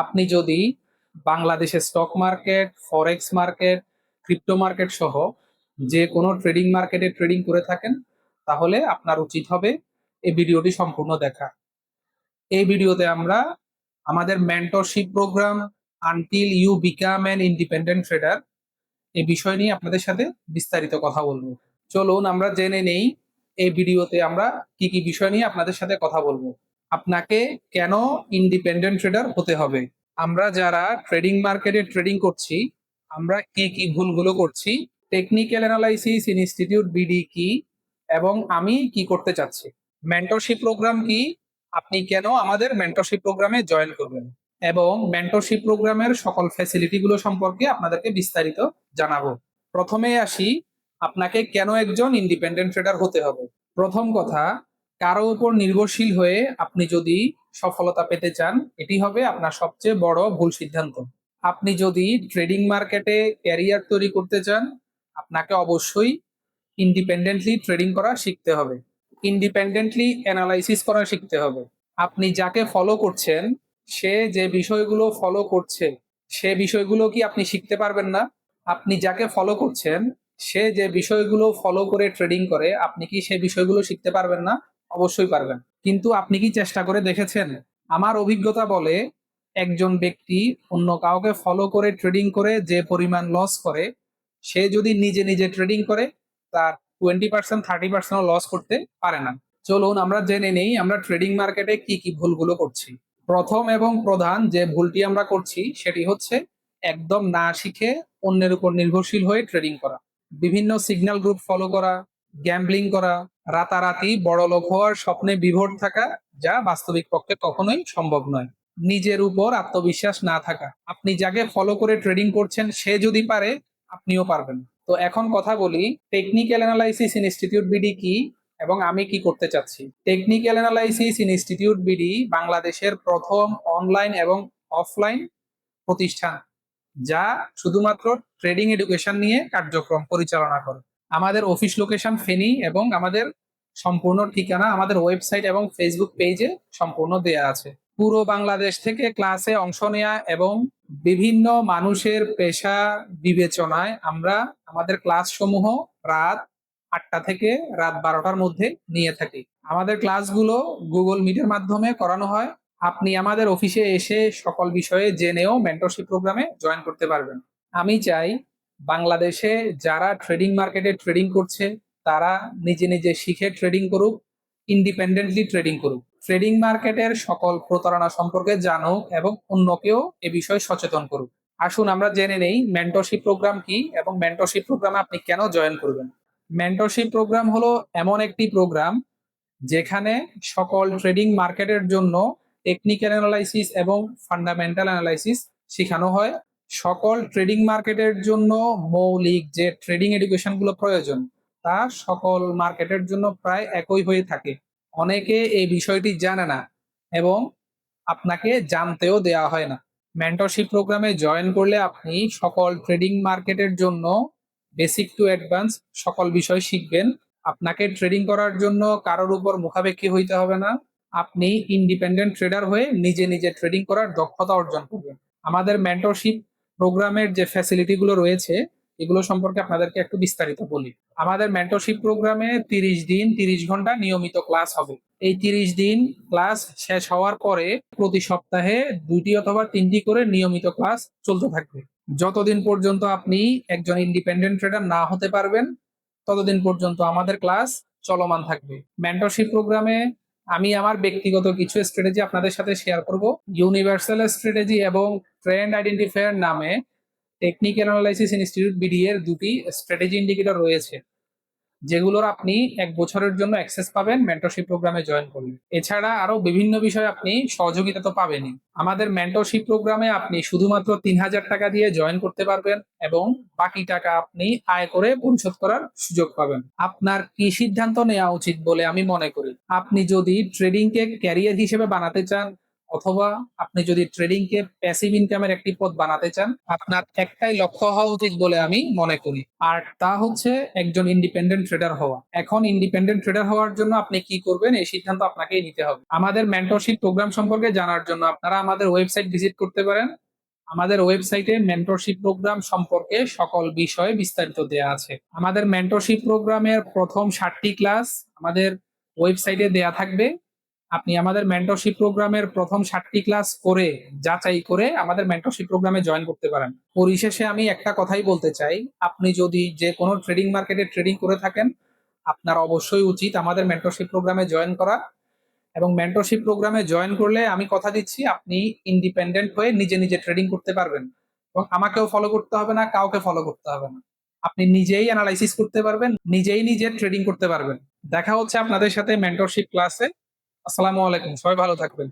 আপনি যদি বাংলাদেশের স্টক মার্কেট, ফরেক্স মার্কেট, ক্রিপ্টো মার্কেট সহ যে কোনো ট্রেডিং মার্কেটে ট্রেডিং করে থাকেন, তাহলে আপনার উচিত হবে এই ভিডিওটি সম্পূর্ণ দেখা। এই ভিডিওতে আমরা আমাদের mentorship programme until you become an independent trader এই বিষয় নিয়ে আপনাদের সাথে বিস্তারিত কথা বলবো। চলুন আমরা জেনে নেই এই ভিডিওতে আমরা কি কি বিষয় নিয়ে আপনাদের সাথে কথা বলবো। আপনাকে কেন ইন্ডিপেন্ডেন্ট ট্রেডার হতে হবে, আমরা যারা ট্রেডিং মার্কেটে ট্রেডিং করছি আমরা কি কি ভুলগুলো করছি, টেকনিক্যাল অ্যানালাইসিস ইনস্টিটিউট বিডি কি এবং আমি কি করতে চাচ্ছি, মেন্টরশিপ প্রোগ্রাম কি, আপনি কেন আমাদের মেন্টরশিপ প্রোগ্রামে জয়েন করবেন এবং মেন্টরশিপ প্রোগ্রামের সকল ফ্যাসিলিটি গুলো সম্পর্কে আপনাদেরকে বিস্তারিত জানাবো। প্রথমে আসি, আপনাকে কেন একজন ইন্ডিপেন্ডেন্ট ট্রেডার হতে হবে। প্রথম কথা, কারো উপর নির্ভরশীল হয়ে আপনি যদি সফলতা পেতে চান, এটি হবে আপনার সবচেয়ে বড় ভুল সিদ্ধান্ত। আপনি যদি ট্রেডিং মার্কেটে ক্যারিয়ার তৈরি করতে চান, আপনাকে অবশ্যই ইন্ডিপেন্ডেন্টলি ট্রেডিং করা শিখতে হবে, ইন্ডিপেন্ডেন্টলি অ্যানালাইসিস করা শিখতে হবে। আপনি যাকে ফলো করছেন, সে যে বিষয়গুলো ফলো করছে সে বিষয়গুলো কি আপনি শিখতে পারবেন না? আপনি যাকে ফলো করছেন, সে যে বিষয়গুলো ফলো করে ট্রেডিং করে, আপনি কি সে বিষয়গুলো শিখতে পারবেন না? অবশ্যই পারবেন। কিন্তু আপনি কি চেষ্টা করে দেখেছেন? আমার অভিজ্ঞতা বলে, একজন ব্যক্তি অন্য কাউকে ফলো করে ট্রেডিং করে যে পরিমাণ লস করে, সে যদি নিজে নিজে ট্রেডিং করে তার 20% 30% লস করতে পারে না। চলুন আমরা জেনে নেই আমরা ট্রেডিং মার্কেটে কি কি ভুলগুলো করছি। প্রথম এবং প্রধান যে ভুলটি আমরা করছি সেটি হচ্ছে একদম না শিখে অন্যের উপর নির্ভরশীল হয়ে ট্রেডিং করা, বিভিন্ন সিগন্যাল গ্রুপ ফলো করা, গ্যাম্বলিং করা, রাতারাতি বড়লোক হওয়ার স্বপ্নে বিভোর থাকা, যা বাস্তবিক পক্ষে কখনোই সম্ভব নয়। নিজের উপর আত্মবিশ্বাস না থাকা, আপনি যাকে ফলো করে ট্রেডিং করছেন সে যদি পারে, আপনিও পারবেন। তো এখন কথা বলি টেকনিক্যাল অ্যানালাইসিস ইনস্টিটিউট বিডি কি এবং আমি কি করতে চাচ্ছি। টেকনিক্যাল অ্যানালাইসিস ইনস্টিটিউট বিডি বাংলাদেশের প্রথম অনলাইন এবং অফলাইন প্রতিষ্ঠান যা শুধুমাত্র ট্রেডিং এডুকেশন নিয়ে কার্যক্রম পরিচালনা করে। আমাদের অফিস লোকেশন ফেনী এবং আমাদের সম্পূর্ণ ঠিকানা আমাদের ওয়েবসাইট এবং ফেসবুক পেজে সম্পূর্ণ দেয়া আছে। পুরো বাংলাদেশ থেকে ক্লাসে অংশ নেয়া এবং বিভিন্ন মানুষের পেশা বিবেচনায় আমরা আমাদের ক্লাস সমূহ রাত 8টা থেকে রাত 12টার মধ্যে নিয়ে থাকি। আমাদের ক্লাসগুলো গুগল মিটের মাধ্যমে করানো হয়। আপনি আমাদের অফিসে এসে সকল বিষয়ে জেনেও মেন্টরশিপ প্রোগ্রামে জয়েন করতে পারবেন। আমি চাই বাংলাদেশে যারা ট্রেডিং মার্কেটে ট্রেডিং করছে তারা নিজে নিজে শিখে ট্রেডিং করুক, ইন্ডিপেন্ডেন্টলি ট্রেডিং করুক, ট্রেডিং মার্কেটের সকল প্রতারণা সম্পর্কে জানুক এবং অন্যকেও এ বিষয়ে সচেতন করুক। আসুন আমরা জেনে নেই মেন্টরশিপ প্রোগ্রাম কি এবং মেন্টরশিপ প্রোগ্রামে আপনি কেন জয়েন করবেন। মেন্টরশিপ প্রোগ্রাম হলো এমন একটি প্রোগ্রাম যেখানে সকল ট্রেডিং মার্কেটের জন্য টেকনিক্যাল অ্যানালাইসিস এবং ফান্ডামেন্টাল অ্যানালাইসিস শেখানো হয়। সকল ট্রেডিং মার্কেটের জন্য মৌলিক যে ট্রেডিং এডুকেশন গুলো প্রয়োজন তা সকল মার্কেটের জন্য প্রায় একই হয়ে থাকে। অনেকে এই বিষয়টি জানে না এবং আপনাকে জানতেও দেওয়া হয় না। মেন্টরশিপ প্রোগ্রামে জয়েন করলে আপনি সকল ট্রেডিং মার্কেটের জন্য বেসিক টু অ্যাডভান্স সকল বিষয় শিখবেন। আপনাকে ট্রেডিং করার জন্য কারোর উপর মুখাপেক্ষী হইতে হবে না। আপনি ইন্ডিপেন্ডেন্ট ট্রেডার হয়ে নিজে নিজে ট্রেডিং করার দক্ষতা অর্জন করবেন। আমাদের মেন্টরশিপ প্রোগ্রামের যে ফ্যাসিলিটি গুলো রয়েছে এগুলো সম্পর্কে আপনাদেরকে একটু বিস্তারিত বলি। আমাদের মেন্টরশিপ প্রোগ্রামে 30 দিন 30 ঘন্টা নিয়মিত ক্লাস হবে। এই 30 দিন ক্লাস শেষ হওয়ার পরে প্রতি সপ্তাহে 2টি অথবা 3টি করে নিয়মিত ক্লাস চলতে থাকবে। যতদিন পর্যন্ত আপনি একজন ইন্ডিপেন্ডেন্ট ট্রেডার না হতে পারবেন ততদিন পর্যন্ত আমাদের ক্লাস চলমান থাকবে। মেন্টরশিপ প্রোগ্রামে আমি আমার ব্যক্তিগত কিছু স্ট্র্যাটেজি আপনাদের সাথে শেয়ার করব। ইউনিভার্সাল স্ট্র্যাটেজি এবং ট্রেন্ড আইডেন্টিফায়ার নামে টেকনিক্যাল অ্যানালাইসিস ইনস্টিটিউট বিডি এর 2টি স্ট্র্যাটেজি ইন্ডিকেটর রয়েছে, যেগুলোর আপনি 1 বছরের জন্য অ্যাক্সেস পাবেন মেন্টরশিপ প্রোগ্রামে জয়েন করলে। এছাড়া আরো বিভিন্ন বিষয়ে আপনি সহযোগিতা তো পাবেনই। আমাদের মেন্টরশিপ প্রোগ্রামে আপনি শুধুমাত্র 3000 টাকা দিয়ে জয়েন করতে পারবেন এবং বাকি টাকা আপনি আয় করে পরিশোধ করার সুযোগ পাবেন। আপনার কি সিদ্ধান্ত নেওয়া উচিত বলে আমি মনে করি, আপনি যদি ট্রেডিং কে ক্যারিয়ার হিসেবে বানাতে চান অথবা আপনি যদি ট্রেডিং কে প্যাসিভ ইনকামের একটি পথ বানাতে চান, আপনার একটাই লক্ষ্য হওয়া উচিত বলে আমি মনে করি, আর তা হচ্ছে একজন ইন্ডিপেন্ডেন্ট ট্রেডার হওয়া। এখন ইন্ডিপেন্ডেন্ট ট্রেডার হওয়ার জন্য আপনি কি করবেন, এই সিদ্ধান্ত আপনাকেই নিতে হবে। আমাদের মেন্টরশিপ প্রোগ্রাম সম্পর্কে জানার জন্য আপনারা আমাদের ওয়েবসাইট ভিজিট করতে পারেন। আমাদের ওয়েবসাইটে মেন্টরশিপ প্রোগ্রাম সম্পর্কে সকল বিষয়ে বিস্তারিত দেয়া আছে। আমাদের মেন্টরশিপ প্রোগ্রামের প্রথম 60টি ক্লাস আমাদের ওয়েবসাইটে দেয়া থাকবে। আপনি আমাদের মেন্টরশিপ প্রোগ্রামের প্রথম 60টি ক্লাস করে যাচাই করে আমাদের মেন্টরশিপ প্রোগ্রামে জয়েন করতে পারেন। পরিশেষে আমি একটা কথাই বলতে চাই, আপনি যদি যে কোনো ট্রেডিং মার্কেটে ট্রেডিং করে থাকেন, আপনার অবশ্যই উচিত আমাদের মেন্টরশিপ প্রোগ্রামে জয়েন করা। এবং মেন্টরশিপ প্রোগ্রামে জয়েন করলে আমি কথা দিচ্ছি আপনি ইন্ডিপেন্ডেন্ট হয়ে নিজে নিজে ট্রেডিং করতে পারবেন, এবং আমাকেও ফলো করতে হবে না, কাউকে ফলো করতে হবে না। আপনি নিজেই অ্যানালাইসিস করতে পারবেন, নিজেই নিজে ট্রেডিং করতে পারবেন। দেখা হচ্ছে আপনাদের সাথে মেন্টরশিপ ক্লাসে। আসসালামু আলাইকুম, সবাই ভালো থাকবেন।